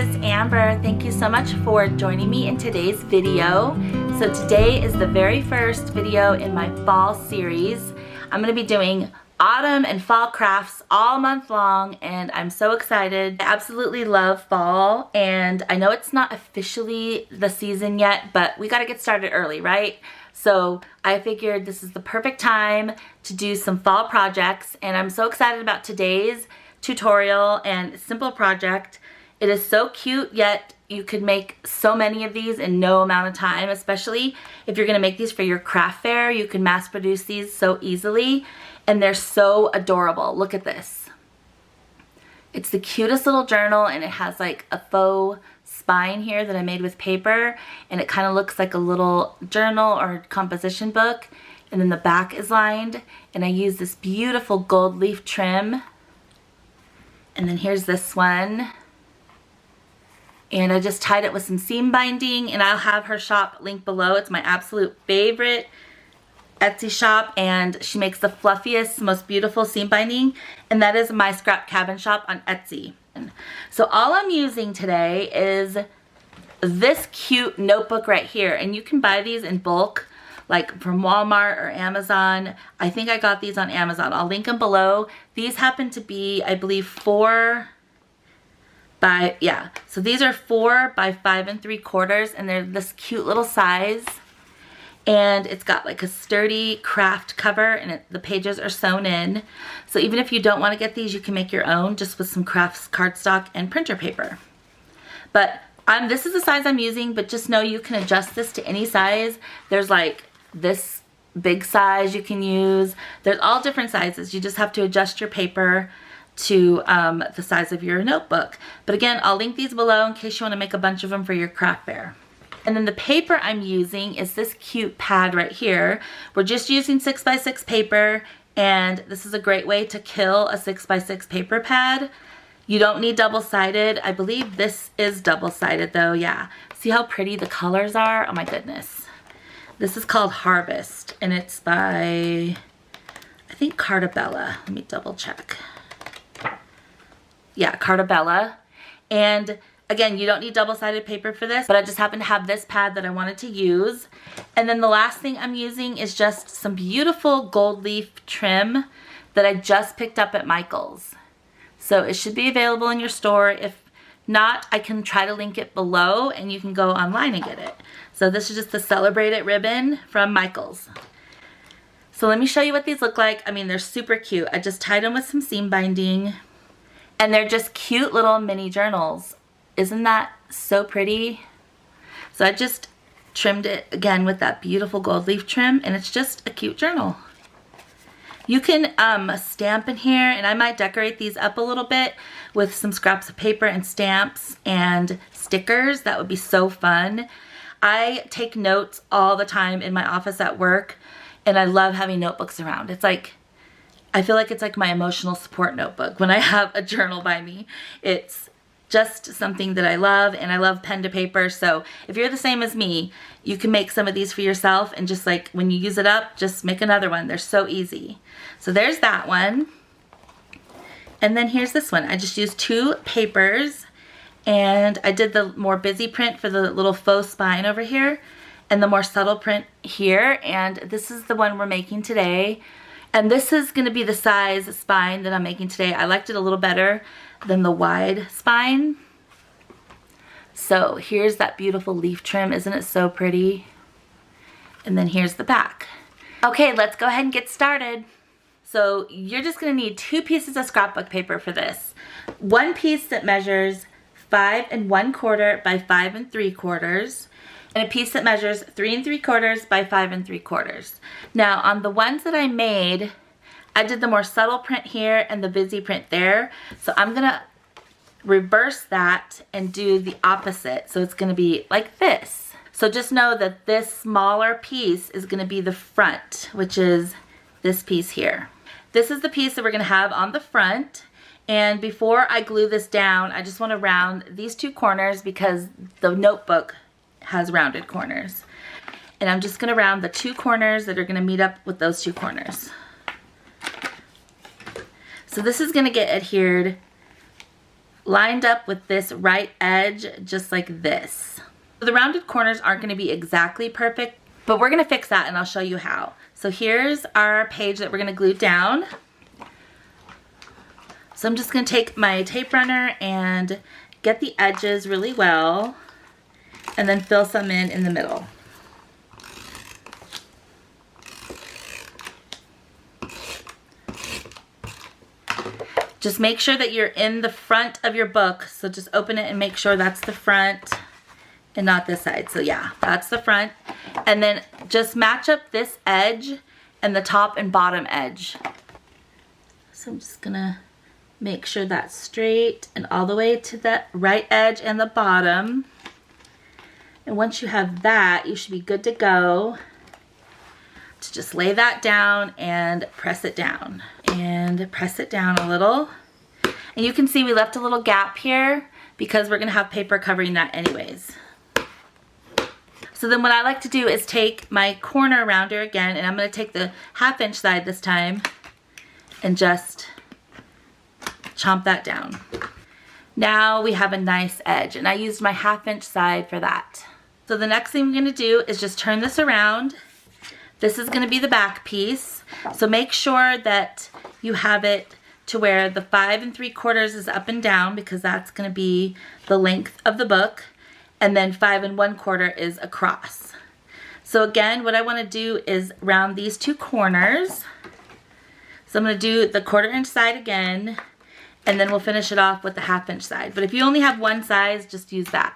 it's Amber. Thank you so much for joining me in today's video. So today is the very first video in my fall series. I'm going to be doing autumn and fall crafts all month long, and I'm so excited. I absolutely love fall, and I know it's not officially the season yet, but we got to get started early, right? So I figured this is the perfect time to do some fall projects, and I'm so excited about today's tutorial and simple project. It is so cute, yet you could make so many of these in no amount of time, especially if you're going to make these for your craft fair. You can mass produce these so easily, and they're so adorable. Look at this. It's the cutest little journal, and it has like a faux spine here that I made with paper, and it kind of looks like a little journal or composition book, and then the back is lined, and I use this beautiful gold leaf trim. And then here's this one. And I just tied it with some seam binding, and I'll have her shop linked below. It's my absolute favorite Etsy shop, and she makes the fluffiest, most beautiful seam binding, and that is MyScrapcabin Shop on Etsy. So all I'm using today is this cute notebook right here, and you can buy these in bulk, like from Walmart or Amazon. I think I got these on Amazon. I'll link them below. These happen to be, I believe, 4 by, yeah. So these are 4 by 5 3/4, and they're this cute little size. And it's got like a sturdy craft cover, and the pages are sewn in. So even if you don't want to get these, you can make your own just with some crafts cardstock and printer paper. But this is the size I'm using, but just know you can adjust this to any size. There's like this big size you can use. There's all different sizes. You just have to adjust your paper to the size of your notebook. But again, I'll link these below in case you want to make a bunch of them for your craft fair. And then the paper I'm using is this cute pad right here. We're just using 6x6 paper, and this is a great way to kill a 6x6 paper pad. You don't need double-sided. I believe this is double-sided though, yeah. See how pretty the colors are? Oh my goodness. This is called Harvest, and it's by, I think, Cartabella. Let me double check. Yeah, Cartabella. And again, you don't need double-sided paper for this, but I just happen to have this pad that I wanted to use. And then the last thing I'm using is just some beautiful gold leaf trim that I just picked up at Michael's. So it should be available in your store. If not, I can try to link it below, and you can go online and get it. So this is just the Celebrate It ribbon from Michael's. So let me show you what these look like. I mean, they're super cute. I just tied them with some seam binding, and they're just cute little mini journals. Isn't that so pretty? So I just trimmed it again with that beautiful gold leaf trim, and it's just a cute journal. You can stamp in here, and I might decorate these up a little bit with some scraps of paper and stamps and stickers. That would be so fun. I take notes all the time in my office at work, and I love having notebooks around. It's like, I feel like it's like my emotional support notebook when I have a journal by me. It's just something that I love, and I love pen to paper. So if you're the same as me, you can make some of these for yourself, and just like when you use it up, just make another one. They're so easy. So there's that one. And then here's this one. I just used 2 papers, and I did the more busy print for the little faux spine over here and the more subtle print here. And this is the one we're making today. And this is going to be the size spine that I'm making today. I liked it a little better than the wide spine. So here's that beautiful leaf trim. Isn't it so pretty? And then here's the back. Okay, let's go ahead and get started. So you're just going to need 2 pieces of scrapbook paper for this. One piece that measures 5 1/4 by 5 3/4, and a piece that measures 3 3/4 by 5 3/4. Now on the ones that I made, I did the more subtle print here and the busy print there. So I'm gonna reverse that and do the opposite. So it's gonna be like this. So just know that this smaller piece is gonna be the front, which is this piece here. This is the piece that we're gonna have on the front. And before I glue this down, I just wanna round these 2 corners because the notebook has rounded corners. And I'm just gonna round the 2 corners that are gonna meet up with those 2 corners. So this is gonna get adhered lined up with this right edge, just like this. So the rounded corners aren't going to be exactly perfect, but we're going to fix that and I'll show you how. So here's our page that we're going to glue down. So I'm just going to take my tape runner and get the edges really well and then fill some in the middle. Just make sure that you're in the front of your book. So just open it and make sure that's the front and not this side. So yeah, that's the front. And then just match up this edge and the top and bottom edge. So I'm just gonna make sure that's straight and all the way to the right edge and the bottom. And once you have that, you should be good to go to just lay that down and press it down. And press it down a little. And you can see we left a little gap here because we're gonna have paper covering that anyways. So then what I like to do is take my corner rounder again, and I'm gonna take the 1/2 inch side this time and just chomp that down. Now we have a nice edge, and I used my 1/2 inch side for that. So the next thing we're gonna do is just turn this around. This is gonna be the back piece. So make sure that you have it to where the 5 3/4 is up and down, because that's gonna be the length of the book. And then 5 1/4 is across. So again, what I wanna do is round these 2 corners. So I'm gonna do the 1/4 inch side again, and then we'll finish it off with the 1/2 inch side. But if you only have one size, just use that.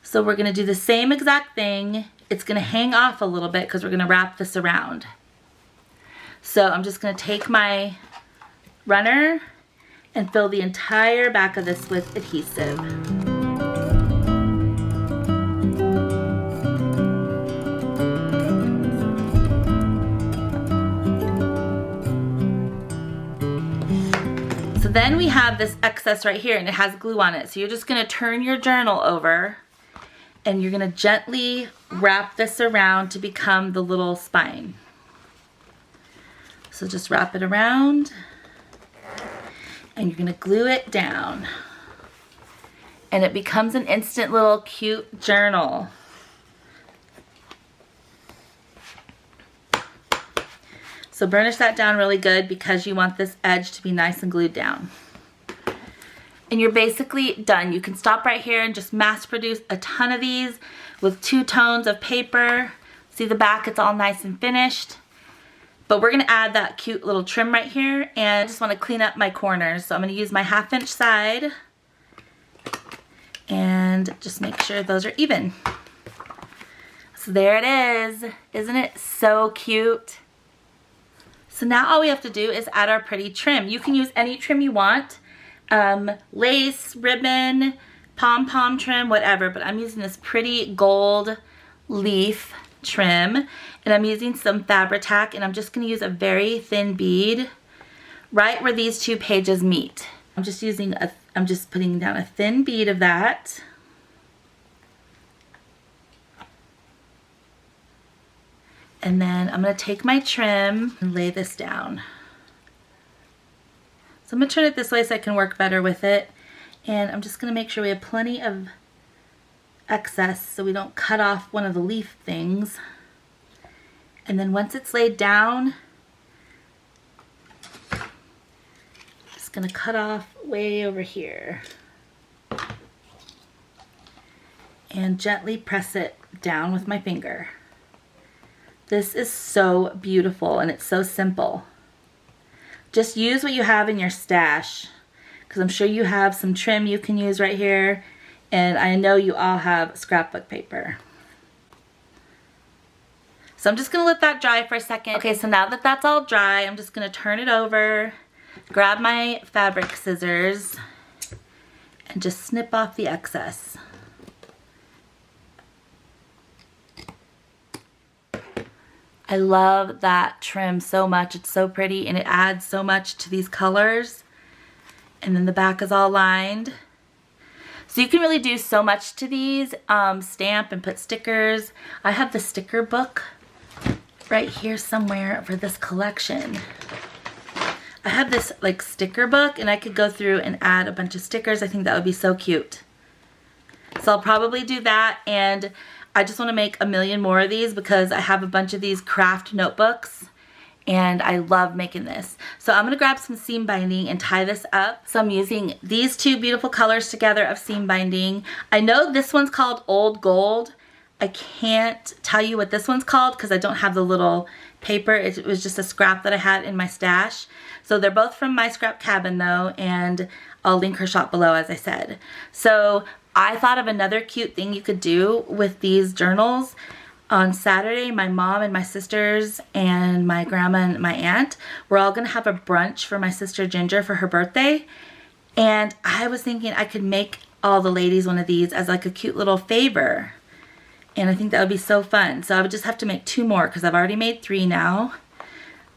So we're gonna do the same exact thing. It's gonna hang off a little bit because we're gonna wrap this around. So I'm just gonna take my runner and fill the entire back of this with adhesive. So then we have this excess right here, and it has glue on it. So you're just gonna turn your journal over and you're gonna gently wrap this around to become the little spine. So just wrap it around and you're gonna glue it down. And it becomes an instant little cute journal. So burnish that down really good because you want this edge to be nice and glued down. And you're basically done. You can stop right here and just mass produce a ton of these with 2 tones of paper. See the back, it's all nice and finished. But we're gonna add that cute little trim right here, and I just wanna clean up my corners. So I'm gonna use my 1/2 inch side and just make sure those are even. So there it is. Isn't it so cute? So now all we have to do is add our pretty trim. You can use any trim you want. Lace, ribbon, pom-pom trim, whatever, but I'm using this pretty gold leaf trim, and I'm using some Fabri-Tac, and I'm just going to use a very thin bead right where these 2 pages meet. I'm just putting down a thin bead of that. And then I'm going to take my trim and lay this down. So I'm going to turn it this way so I can work better with it. And I'm just going to make sure we have plenty of excess so we don't cut off one of the leaf things. And then once it's laid down, I'm just going to cut off way over here. And gently press it down with my finger. This is so beautiful and it's so simple. Just use what you have in your stash, because I'm sure you have some trim you can use right here, and I know you all have scrapbook paper. So I'm just gonna let that dry for a second. Okay, so now that that's all dry, I'm just gonna turn it over, grab my fabric scissors, and just snip off the excess. I love that trim so much. It's so pretty and it adds so much to these colors. And then the back is all lined. So you can really do so much to these. Stamp and put stickers. I have the sticker book right here somewhere for this collection. I have this like sticker book and I could go through and add a bunch of stickers. I think that would be so cute. So I'll probably do that, and I just want to make a million more of these because I have a bunch of these craft notebooks and I love making this. So I'm going to grab some seam binding and tie this up. So I'm using these two beautiful colors together of seam binding. I know this one's called Old Gold. I can't tell you what this one's called because I don't have the little paper. It was just a scrap that I had in my stash. So they're both from MyScrapcabin though, and I'll link her shop below as I said. So I thought of another cute thing you could do with these journals. On Saturday, my mom and my sisters and my grandma and my aunt, we're all going to have a brunch for my sister Ginger for her birthday. And I was thinking I could make all the ladies one of these as like a cute little favor. And I think that would be so fun. So I would just have to make 2 more because I've already made 3 now.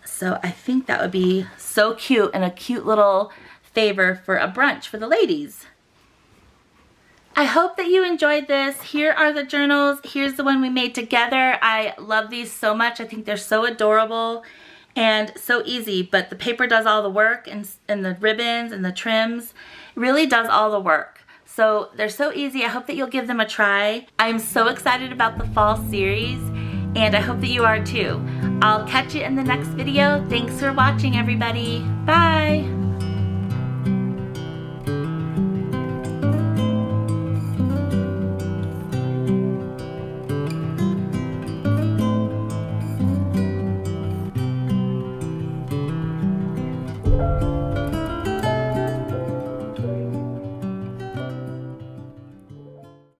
So I think that would be so cute and a cute little favor for a brunch for the ladies. I hope that you enjoyed this. Here are the journals. Here's the one we made together. I love these so much. I think they're so adorable and so easy, but the paper does all the work, and the ribbons and the trims. It really does all the work. So they're so easy. I hope that you'll give them a try. I'm so excited about the fall series, and I hope that you are too. I'll catch you in the next video. Thanks for watching, everybody. Bye.